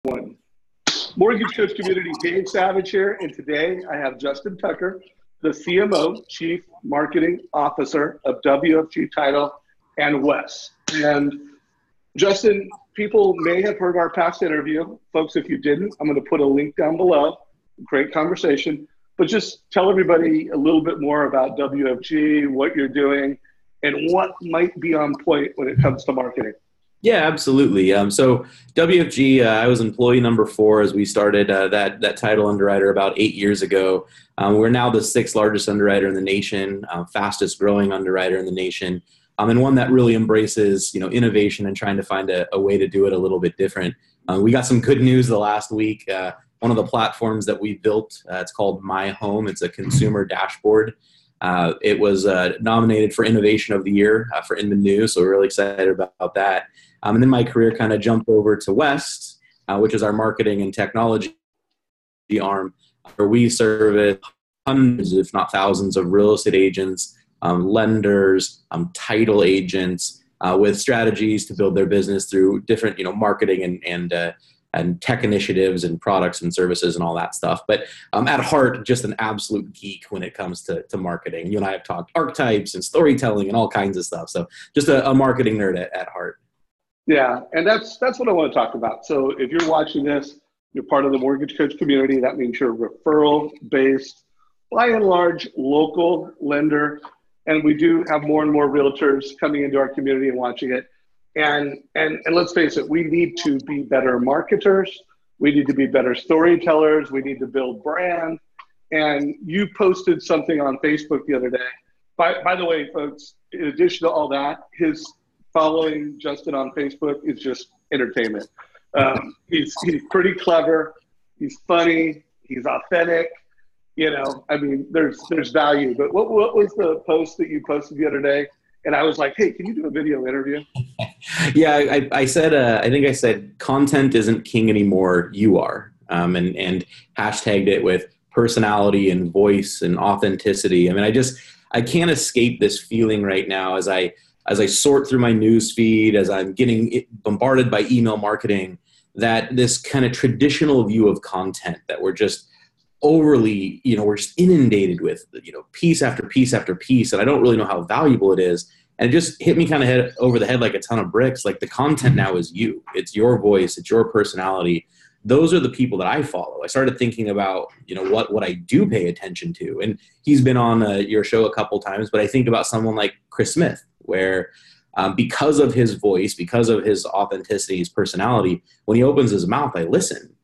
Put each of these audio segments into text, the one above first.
One. Mortgage Coach Community, Dave Savage here, and today I have Justin Tucker, the CMO, Chief Marketing Officer of WFG Title and Wes. And Justin, people may have heard our past interview. Folks, if you didn't, I'm going to put a link down below. Great conversation. But just tell everybody a little bit more about WFG, what you're doing, and what might be on point when it comes to marketing. Yeah, absolutely. So WFG, I was employee number 4 as we started that title underwriter about 8 years ago. We're now the 6th largest underwriter in the nation, fastest growing underwriter in the nation, and one that really embraces innovation and trying to find a way to do it a little bit different. We got some good news the last week. One of the platforms that we built, it's called My Home. It's a consumer dashboard. It was nominated for Innovation of the Year for Inman News, so we're really excited about that. And then my career kind of jumped over to West, which is our marketing and technology arm, where we service hundreds, if not thousands, of real estate agents, lenders, title agents, with strategies to build their business through different, marketing and tech initiatives and products and services and all that stuff. But at heart, just an absolute geek when it comes to marketing. You and I have talked archetypes and storytelling and all kinds of stuff. So just a marketing nerd at heart. Yeah, and that's what I want to talk about. So if you're watching this, you're part of the Mortgage Coach community. That means you're referral-based, by and large, local lender. And we do have more and more realtors coming into our community and watching it. And let's face it, we need to be better marketers. We need to be better storytellers. We need to build brand. And you posted something on Facebook the other day. By the way, folks, in addition to all that, his following Justin on Facebook is just entertainment. He's pretty clever. He's funny. He's authentic. There's value. But what was the post that you posted the other day? And I was like, hey, can you do a video interview? Yeah, I said, I think I said, content isn't king anymore, you are. And hashtagged it with personality and voice and authenticity. I mean, I can't escape this feeling right now as I sort through my news feed, as I'm getting bombarded by email marketing, that this kind of traditional view of content that we're just overly, we're just inundated with, piece after piece after piece, and I don't really know how valuable it is. And it just hit me kind of head over the head like a ton of bricks. Like, the content now is you. It's your voice. It's your personality. Those are the people that I follow. I started thinking about, what I do pay attention to. And he's been on your show a couple times, but I think about someone like Chris Smith, where because of his voice, because of his authenticity, his personality, when he opens his mouth, I listen,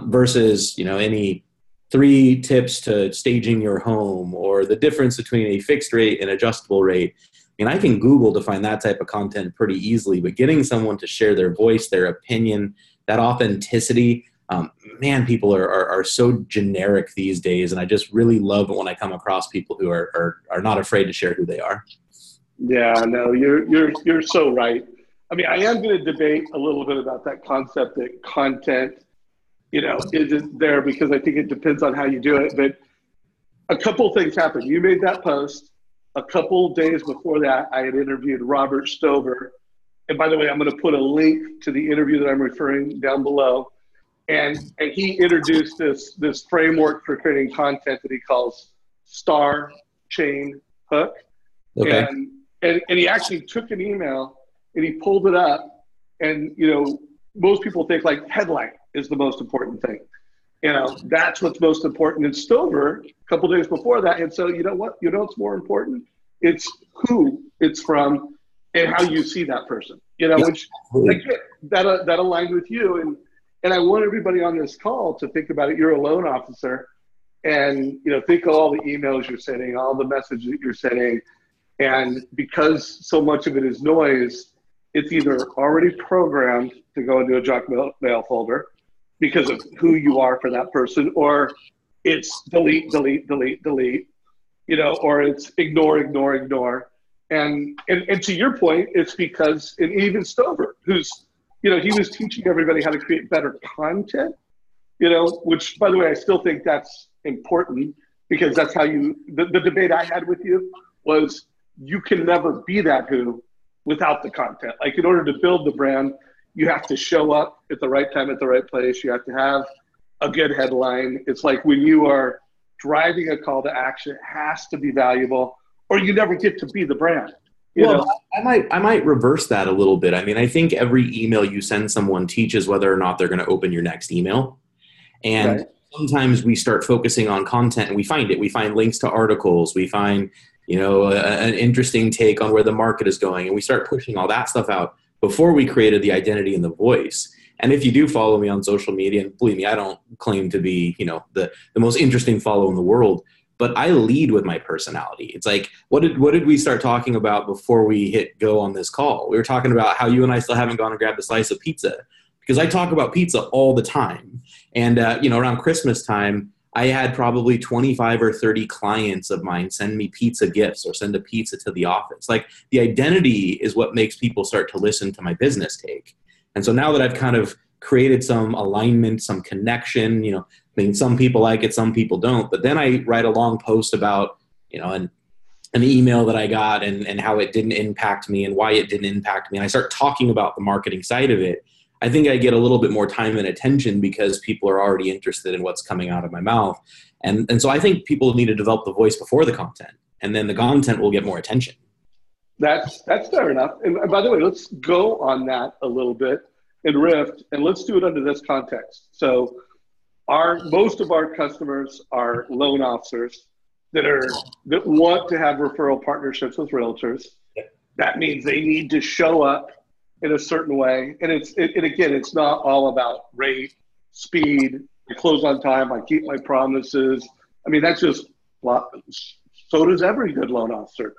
versus, any 3 tips to staging your home or the difference between a fixed rate and adjustable rate. And I can Google to find that type of content pretty easily, but getting someone to share their voice, their opinion, that authenticity, people are so generic these days. And I just really love it when I come across people who are not afraid to share who they are. Yeah, no, you're so right. I mean, I am going to debate a little bit about that concept that content, isn't there, because I think it depends on how you do it. But a couple things happened. You made that post. A couple days before that, I had interviewed Robert Stover. And by the way, I'm going to put a link to the interview that I'm referring down below. And he introduced this framework for creating content that he calls Star Chain Hook. Okay. And he actually took an email and he pulled it up. And, most people think like headline is the most important thing. That's what's most important. And Stover, a couple days before that, had said, you know what? What's more important? It's who it's from and how you see that person. Which that aligned with you. And I want everybody on this call to think about it. You're a loan officer, and think of all the emails you're sending, all the messages that you're sending. And because so much of it is noise, it's either already programmed to go into a junk mail folder because of who you are for that person, or it's delete, or it's ignore. And to your point, it's because, and even Stover, who's, he was teaching everybody how to create better content, which, by the way, I still think that's important, because that's how the debate I had with you was, you can never be that who without the content. Like, in order to build the brand, You have to show up at the right time at the right place. You have to have a good headline. It's like when you are driving a call to action, it has to be valuable, or you never get to be the brand. I might reverse that a little bit. I mean, I think every email you send someone teaches whether or not they're going to open your next email. And right. Sometimes we start focusing on content and we find it. We find links to articles. We find, an interesting take on where the market is going. And we start pushing all that stuff out before we created the identity and the voice. And if you do follow me on social media, and believe me, I don't claim to be, the most interesting follow in the world, but I lead with my personality. It's like, what did we start talking about before we hit go on this call? We were talking about how you and I still haven't gone and grabbed a slice of pizza, because I talk about pizza all the time. And, around Christmas time, I had probably 25 or 30 clients of mine send me pizza gifts or send a pizza to the office. Like, the identity is what makes people start to listen to my business take. And so now that I've kind of created some alignment, some connection, some people like it, some people don't. But then I write a long post about, an email that I got and how it didn't impact me and why it didn't impact me. And I start talking about the marketing side of it. I think I get a little bit more time and attention because people are already interested in what's coming out of my mouth. And so I think people need to develop the voice before the content, and then the content will get more attention. That's fair enough. And by the way, let's go on that a little bit and riff, and let's do it under this context. So most of our customers are loan officers that want to have referral partnerships with realtors. That means they need to show up in a certain way. And it's not all about rate, speed, I close on time, I keep my promises. I mean, that's just, so does every good loan officer.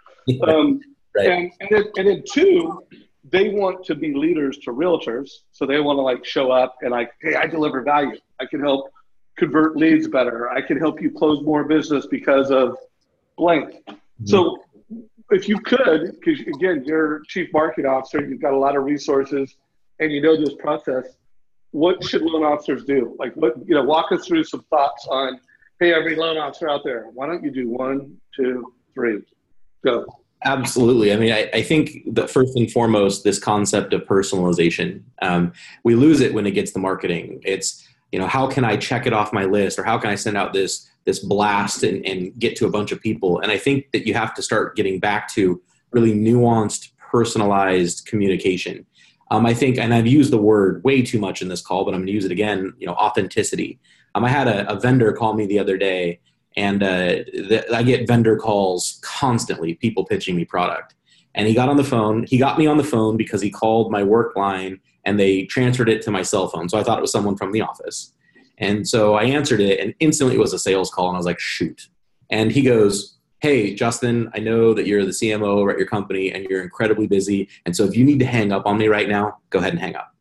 Right. And then two, they want to be leaders to realtors. So they want to show up and hey, I deliver value. I can help convert leads better. I can help you close more business because of blank. Mm-hmm. So if you could, because again, you're chief marketing officer, you've got a lot of resources and you know this process, what should loan officers do? Walk us through some thoughts on, hey, every loan officer out there, why don't you do 1, 2, 3, go. Absolutely. I mean, I think that first and foremost, this concept of personalization, we lose it when it gets to marketing. It's, how can I check it off my list, or how can I send out this blast and get to a bunch of people? And I think that you have to start getting back to really nuanced, personalized communication. I think, and I've used the word way too much in this call, but I'm going to use it again, authenticity. I had a vendor call me the other day, and I get vendor calls constantly, people pitching me product. And he got me on the phone because he called my work line and they transferred it to my cell phone. So I thought it was someone from the office. And so I answered it, and instantly it was a sales call. And I was like, shoot. And he goes, hey, Justin, I know that you're the CMO at your company and you're incredibly busy. And so if you need to hang up on me right now, go ahead and hang up.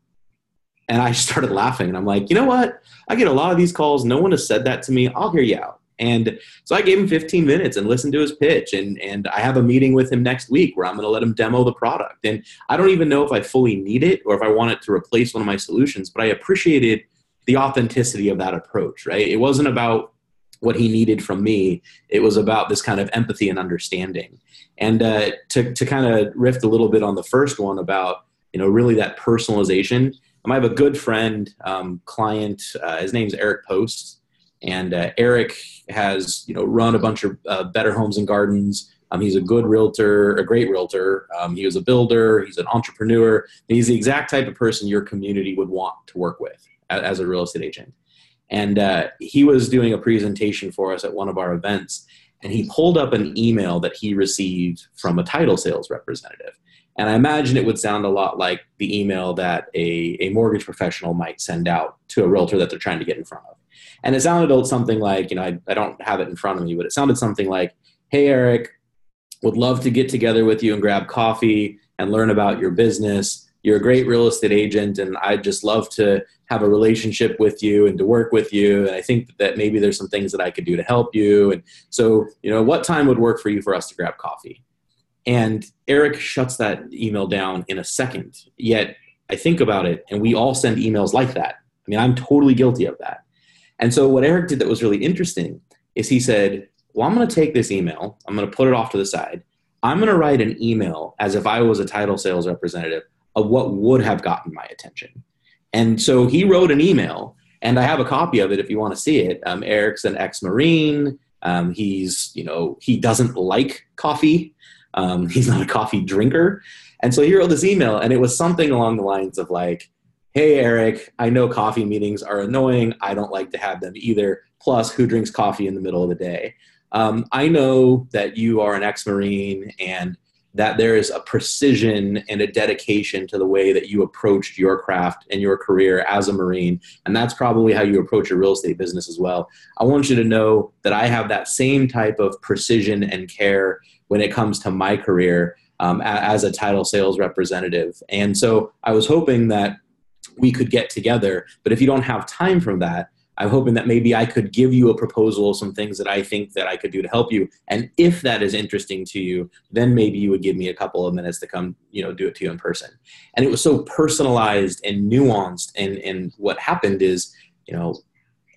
And I started laughing, and I'm like, you know what? I get a lot of these calls. No one has said that to me. I'll hear you out. And so I gave him 15 minutes and listened to his pitch. And I have a meeting with him next week where I'm going to let him demo the product. And I don't even know if I fully need it or if I want it to replace one of my solutions, but I appreciated the authenticity of that approach, right? It wasn't about what he needed from me. It was about this kind of empathy and understanding. And to kind of riff a little bit on the first one about, really that personalization. I have a good friend, client, his name's Eric Post. And Eric has, run a bunch of Better Homes and Gardens. He's a good realtor, a great realtor. He was a builder. He's an entrepreneur. And he's the exact type of person your community would want to work with as a real estate agent. And he was doing a presentation for us at one of our events. And he pulled up an email that he received from a title sales representative. And I imagine it would sound a lot like the email that a mortgage professional might send out to a realtor that they're trying to get in front of. And it sounded something like, I don't have it in front of me, but it sounded something like, hey, Eric, would love to get together with you and grab coffee and learn about your business. You're a great real estate agent, and I'd just love to have a relationship with you and to work with you. And I think that maybe there's some things that I could do to help you. And so, what time would work for you for us to grab coffee? And Eric shuts that email down in a second. Yet I think about it, and we all send emails like that. I mean, I'm totally guilty of that. And so what Eric did that was really interesting is he said, well, I'm going to take this email. I'm going to put it off to the side. I'm going to write an email as if I was a title sales representative of what would have gotten my attention. And so he wrote an email, and I have a copy of it if you want to see it. Eric's an ex-Marine. He doesn't like coffee. He's not a coffee drinker. And so he wrote this email, and it was something along the lines of like, hey, Eric, I know coffee meetings are annoying. I don't like to have them either. Plus, who drinks coffee in the middle of the day? I know that you are an ex-Marine and that there is a precision and a dedication to the way that you approached your craft and your career as a Marine. And that's probably how you approach your real estate business as well. I want you to know that I have that same type of precision and care when it comes to my career as a title sales representative. And so I was hoping that we could get together, but if you don't have time for that, I'm hoping that maybe I could give you a proposal of some things that I think that I could do to help you. And if that is interesting to you, then maybe you would give me a couple of minutes to come, do it to you in person. And it was so personalized and nuanced. And what happened is,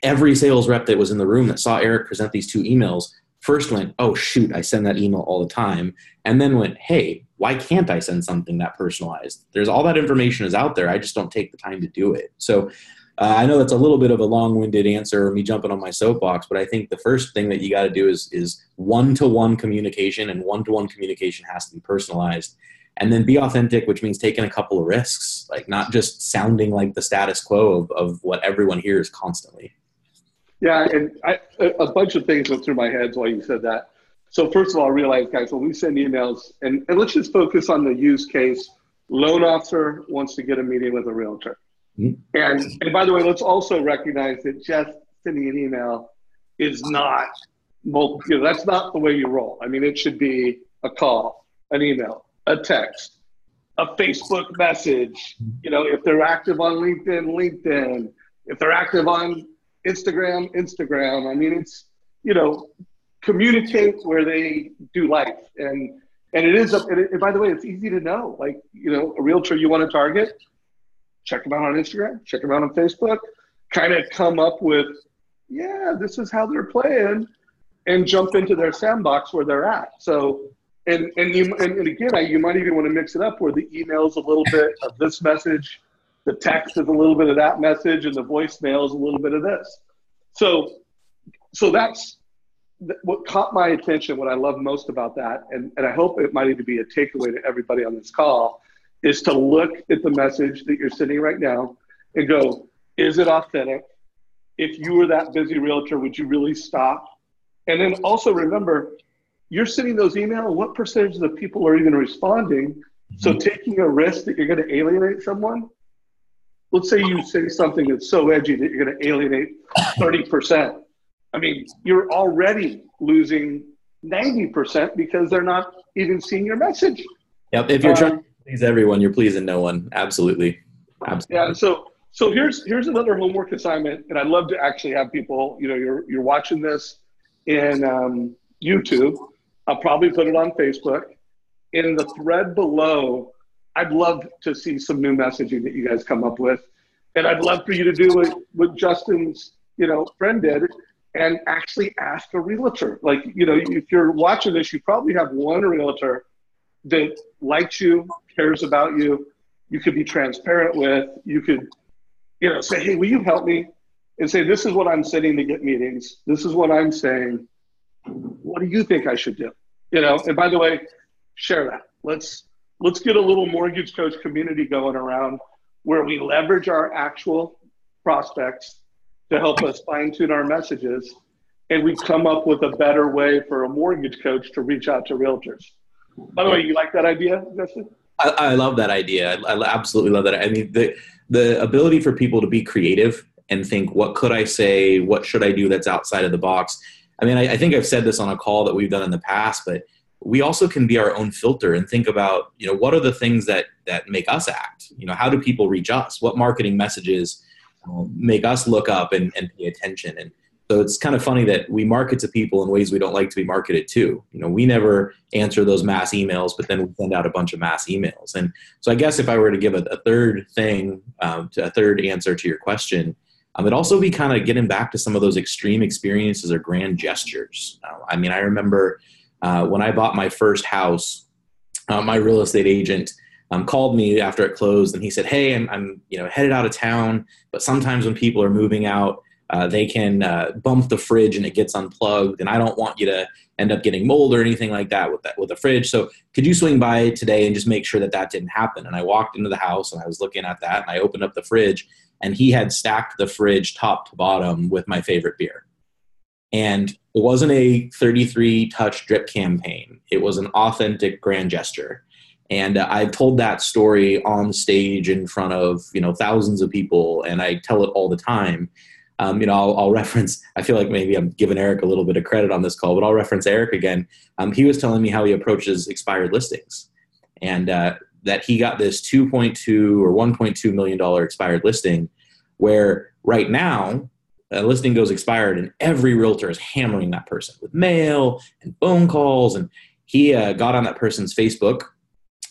every sales rep that was in the room that saw Eric present these 2 emails first went, oh, shoot, I send that email all the time. And then went, hey, why can't I send something that personalized? There's all that information is out there. I just don't take the time to do it. So I know that's a little bit of a long-winded answer or me jumping on my soapbox, but I think the first thing that you got to do is one-to-one communication, and one-to-one communication has to be personalized. And then be authentic, which means taking a couple of risks, like not just sounding like the status quo of what everyone hears constantly. Yeah, and a bunch of things went through my head while you said that. So first of all, I realized, guys, when we send emails, and let's just focus on the use case, loan officer wants to get a meeting with a realtor. And by the way, let's also recognize that just sending an email is not, that's not the way you roll. I mean, it should be a call, an email, a text, a Facebook message. If they're active on LinkedIn. If they're active on Instagram. I mean, it's, communicate where they do life. And it is, and by the way, it's easy to know, like, a realtor you want to target, check them out on Instagram, check them out on Facebook, kind of come up with, this is how they're playing, and jump into their sandbox where they're at. So, and again, you might even want to mix it up where the email's a little bit of this message, the text is a little bit of that message, and the voicemail is a little bit of this. So that's what caught my attention, what I love most about that, and I hope it might even be a takeaway to everybody on this call, is to look at the message that you're sending right now and go, is it authentic? If you were that busy realtor, would you really stop? And then also remember, you're sending those emails, what percentage of the people are even responding? So taking a risk that you're going to alienate someone, let's say you say something that's so edgy that you're going to alienate 30%. I mean, you're already losing 90% because they're not even seeing your message. Yep. If you're trying to please everyone, you're pleasing no one. Absolutely. Yeah. So here's another homework assignment, and I'd love to actually have people, you're watching this in YouTube. I'll probably put it on Facebook. In the thread below, I'd love to see some new messaging that you guys come up with. And I'd love for you to do what Justin's, friend did, and actually ask a realtor. Like, if you're watching this, you probably have one realtor that likes you, cares about you. You could be transparent with. You could, say, hey, will you help me? And say, this is what I'm sending to get meetings. This is what I'm saying. What do you think I should do? And by the way, share that. Let's get a little mortgage coach community going around where we leverage our actual prospects to help us fine tune our messages. And we come up with a better way for a mortgage coach to reach out to realtors. By the way, you like that idea, Justin? I love that idea. I absolutely love that. I mean, the ability for people to be creative and think, what could I say? What should I do that's outside of the box? I mean, I think I've said this on a call that we've done in the past, but we also can be our own filter and think about, what are the things that make us act? How do people reach us? What marketing messages make us look up and pay attention? And so it's kind of funny that we market to people in ways we don't like to be marketed to. We never answer those mass emails, but then we send out a bunch of mass emails. And so I guess if I were to give a third thing, a third answer to your question, it'd also be kind of getting back to some of those extreme experiences or grand gestures. I remember when I bought my first house, my real estate agent called me after it closed, and he said, "Hey, I'm headed out of town, but sometimes when people are moving out, they can bump the fridge and it gets unplugged, and I don't want you to end up getting mold or anything like that with the fridge. So could you swing by today and just make sure that didn't happen?" And I walked into the house and I was looking at that, and I opened up the fridge, and he had stacked the fridge top to bottom with my favorite beer. And it wasn't a 33 touch drip campaign. It was an authentic grand gesture. And I've told that story on stage in front of, thousands of people, and I tell it all the time. I'll reference, I feel like maybe I'm giving Eric a little bit of credit on this call, but I'll reference Eric again. He was telling me how he approaches expired listings, and that he got this $2.2 or $1.2 million expired listing, where right now a listing goes expired and every realtor is hammering that person with mail and phone calls. And he got on that person's Facebook,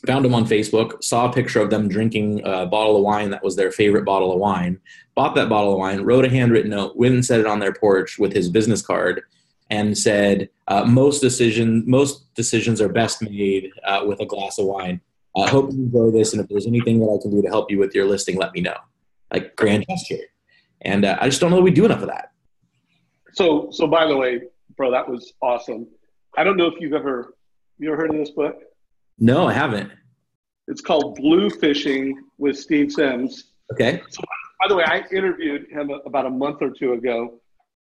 found him on Facebook, saw a picture of them drinking a bottle of wine that was their favorite bottle of wine, bought that bottle of wine, wrote a handwritten note, went and set it on their porch with his business card, and said, most decisions are best made with a glass of wine. I hope you enjoy this, and if there's anything that I can do to help you with your listing, let me know. Like, grand gesture. And I just don't know that we do enough of that. So by the way, bro, that was awesome. I don't know if you ever heard of this book? No, I haven't. It's called Blue Fishing with Steve Sims. Okay. So, by the way, I interviewed him about a month or two ago.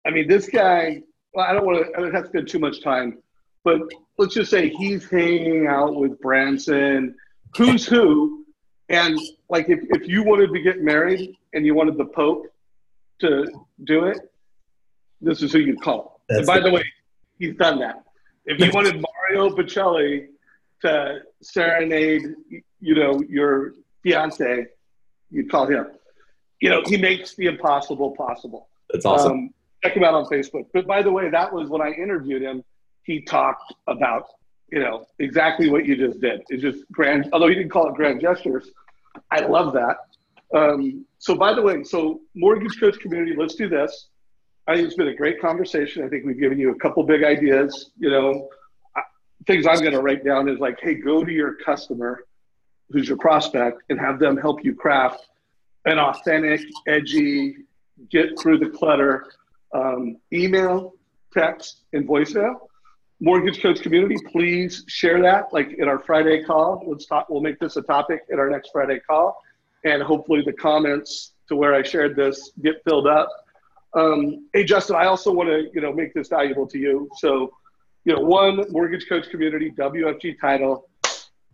I mean, this guy, well, I don't have to spend too much time, but let's just say he's hanging out with Branson, who's who. And like, if you wanted to get married and you wanted the Pope to do it, this is who you'd call. And by the way, he's done that. If you wanted Mario Bocelli to serenade, your fiance, you'd call him. He makes the impossible possible. That's awesome. Check him out on Facebook. But by the way, that was when I interviewed him. He talked about, exactly what you just did. It's just grand, although he didn't call it grand gestures. I love that. So by the way, Mortgage Coach community, let's do this. I think it's been a great conversation. I think we've given you a couple big ideas. Things I'm going to write down is like, hey, go to your customer, who's your prospect, and have them help you craft an authentic, edgy, get through the clutter email, text, and voicemail. Mortgage Coach community, please share that like in our Friday call. We'll make this a topic in our next Friday call. And hopefully the comments to where I shared this get filled up. Hey, Justin, I also want to, make this valuable to you. So, one, Mortgage Coach community, WFG title,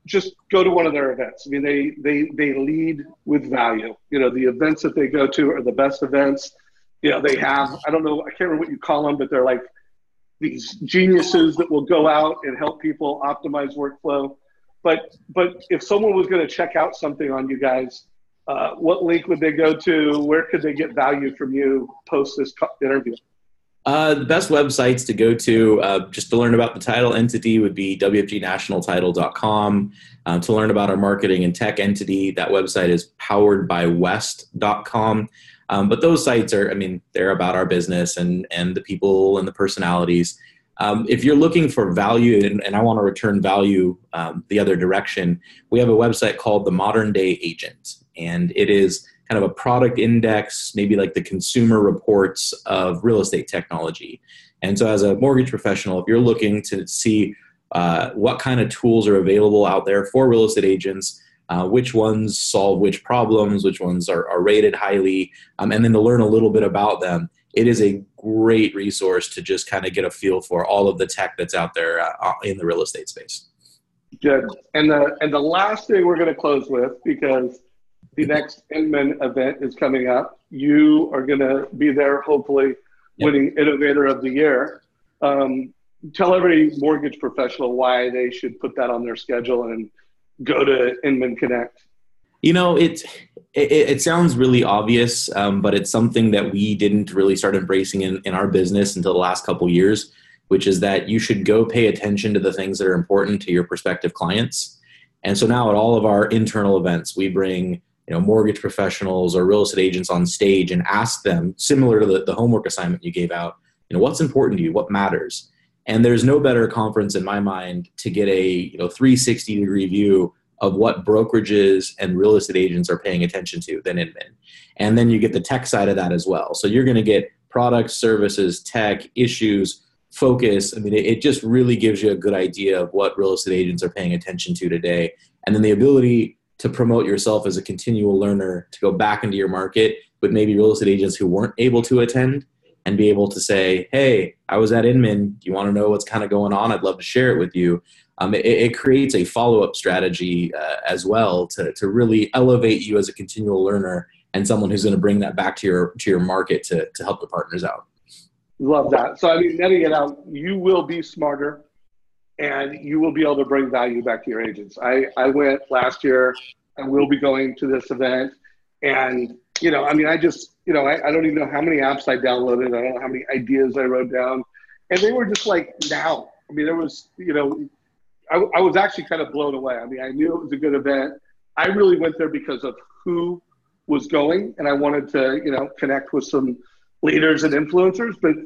just go to one of their events. I mean, they lead with value. The events that they go to are the best events. They have, I don't know, I can't remember what you call them, but they're like these geniuses that will go out and help people optimize workflow. But if someone was going to check out something on you guys, what link would they go to? Where could they get value from you post this interview? The best websites to go to, just to learn about the title entity, would be wfgnationaltitle.com. To learn about our marketing and tech entity, that website is poweredbywest.com. But those sites are, they're about our business and the people and the personalities. If you're looking for value, and I want to return value the other direction, we have a website called The Modern Day Agent. And it is kind of a product index, maybe like the consumer reports of real estate technology. And so as a mortgage professional, if you're looking to see what kind of tools are available out there for real estate agents, which ones solve which problems, which ones are rated highly, and then to learn a little bit about them, it is a great resource to just kind of get a feel for all of the tech that's out there in the real estate space. Good. And the last thing we're going to close with, because the next Inman event is coming up. You are going to be there, hopefully, winning Innovator of the Year. Tell every mortgage professional why they should put that on their schedule and go to Inman Connect. It sounds really obvious, but it's something that we didn't really start embracing in our business until the last couple of years, which is that you should go pay attention to the things that are important to your prospective clients. And so now at all of our internal events, we bring mortgage professionals or real estate agents on stage and ask them, similar to the homework assignment you gave out, what's important to you, what matters. And there's no better conference in my mind to get a 360-degree view of what brokerages and real estate agents are paying attention to than Inman. And then you get the tech side of that as well. So you're going to get products, services, tech, issues, focus. I mean, it just really gives you a good idea of what real estate agents are paying attention to today. And then the ability to promote yourself as a continual learner, to go back into your market with maybe real estate agents who weren't able to attend, and be able to say, hey, I was at Inman. Do you want to know what's kind of going on? I'd love to share it with you. It creates a follow-up strategy as well to really elevate you as a continual learner and someone who's going to bring that back to your market to help the partners out. Love that. So, I mean, netting it out, you will be smarter and you will be able to bring value back to your agents. I went last year and will be going to this event. And, you know, I mean, I just, you know, I don't even know how many apps I downloaded. I don't know how many ideas I wrote down. And they were just like, now. I mean, there was, you know, I was actually kind of blown away. I mean, I knew it was a good event. I really went there because of who was going, and I wanted to, you know, connect with some leaders and influencers. But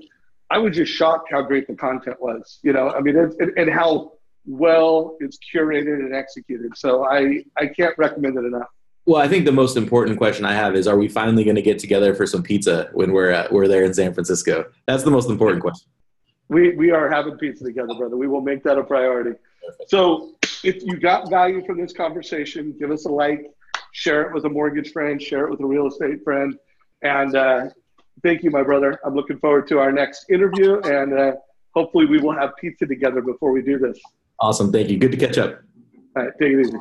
I was just shocked how great the content was, you know, I mean, and how well it's curated and executed. So I can't recommend it enough. Well, I think the most important question I have is, are we finally going to get together for some pizza when we're there in San Francisco? That's the most important question. We are having pizza together, brother. We will make that a priority. Perfect. So if you got value from this conversation, give us a like, share it with a mortgage friend, share it with a real estate friend. And thank you, my brother. I'm looking forward to our next interview, and hopefully we will have pizza together before we do this. Awesome. Thank you. Good to catch up. All right. Take it easy.